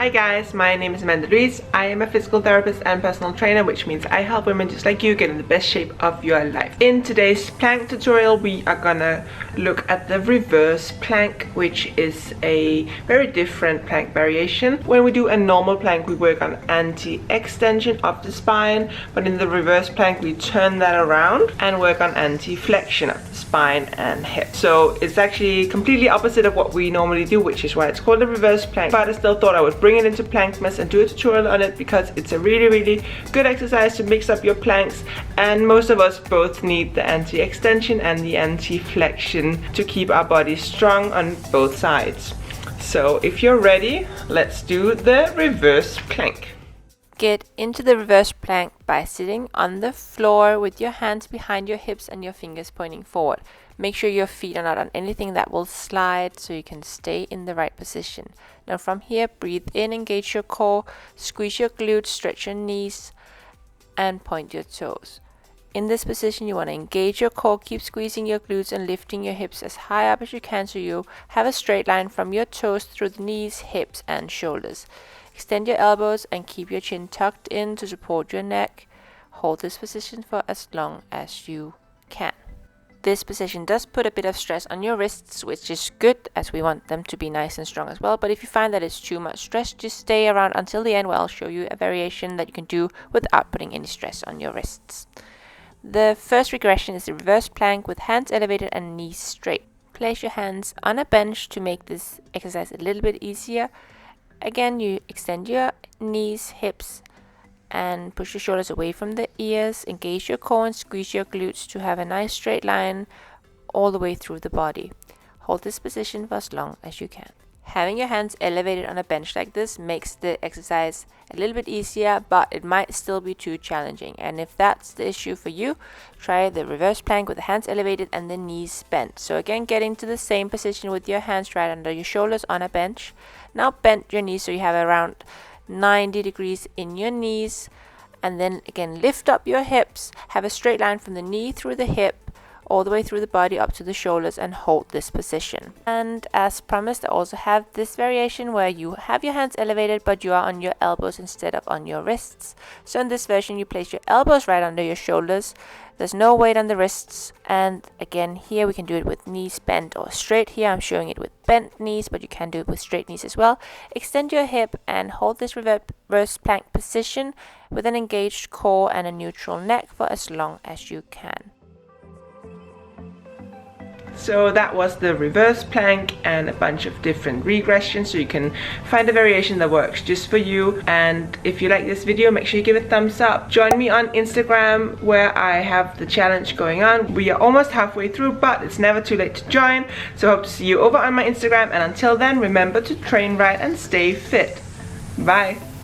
Hi guys, my name is Louise. I am a physical therapist and personal trainer, which means I help women just like you get in the best shape of your life. In today's plank tutorial, we are gonna look at the reverse plank, which is a very different plank variation. When we do a normal plank, we work on anti-extension of the spine, but in the reverse plank, we turn that around and work on anti-flexion of the spine and hip. So it's actually completely opposite of what we normally do, which is why it's called a reverse plank. But I still thought I would bring it into PLANKMAS and do a tutorial on it because it's a really good exercise to mix up your planks, and most of us both need the anti-extension and the anti-flexion to keep our body strong on both sides. So if you're ready, let's do the reverse plank. Get into the reverse plank by sitting on the floor with your hands behind your hips and your fingers pointing forward. Make sure your feet are not on anything that will slide so you can stay in the right position. Now from here, breathe in, engage your core, squeeze your glutes, stretch your knees, and point your toes. In this position, you want to engage your core, keep squeezing your glutes and lifting your hips as high up as you can so you have a straight line from your toes through the knees, hips, and shoulders. Extend your elbows and keep your chin tucked in to support your neck. Hold this position for as long as you can. This position does put a bit of stress on your wrists, which is good as we want them to be nice and strong as well. But if you find that it's too much stress, just stay around until the end where I'll show you a variation that you can do without putting any stress on your wrists. The first regression is the reverse plank with hands elevated and knees straight. Place your hands on a bench to make this exercise a little bit easier. Again, you extend your knees, hips, and push your shoulders away from the ears. Engage your core and squeeze your glutes to have a nice straight line all the way through the body. Hold this position for as long as you can. Having your hands elevated on a bench like this makes the exercise a little bit easier, but it might still be too challenging. And if that's the issue for you, try the reverse plank with the hands elevated and the knees bent. So again, get into the same position with your hands right under your shoulders on a bench. Now bend your knees so you have around 90 degrees in your knees, and then again lift up your hips, have a straight line from the knee through the hip all the way through the body up to the shoulders, and hold this position. And as promised, I also have this variation where you have your hands elevated but you are on your elbows instead of on your wrists. So in this version, you place your elbows right under your shoulders. There's no weight on the wrists, and again here we can do it with knees bent or straight. Here I'm showing it with bent knees, but you can do it with straight knees as well. Extend your hip and hold this reverse plank position with an engaged core and a neutral neck for as long as you can. So that was the reverse plank and a bunch of different regressions, so you can find a variation that works just for you. And if you like this video, make sure you give it a thumbs up. Join me on Instagram where I have the challenge going on. We are almost halfway through, but it's never too late to join. So I hope to see you over on my Instagram, and until then, remember to train right and stay fit. Bye.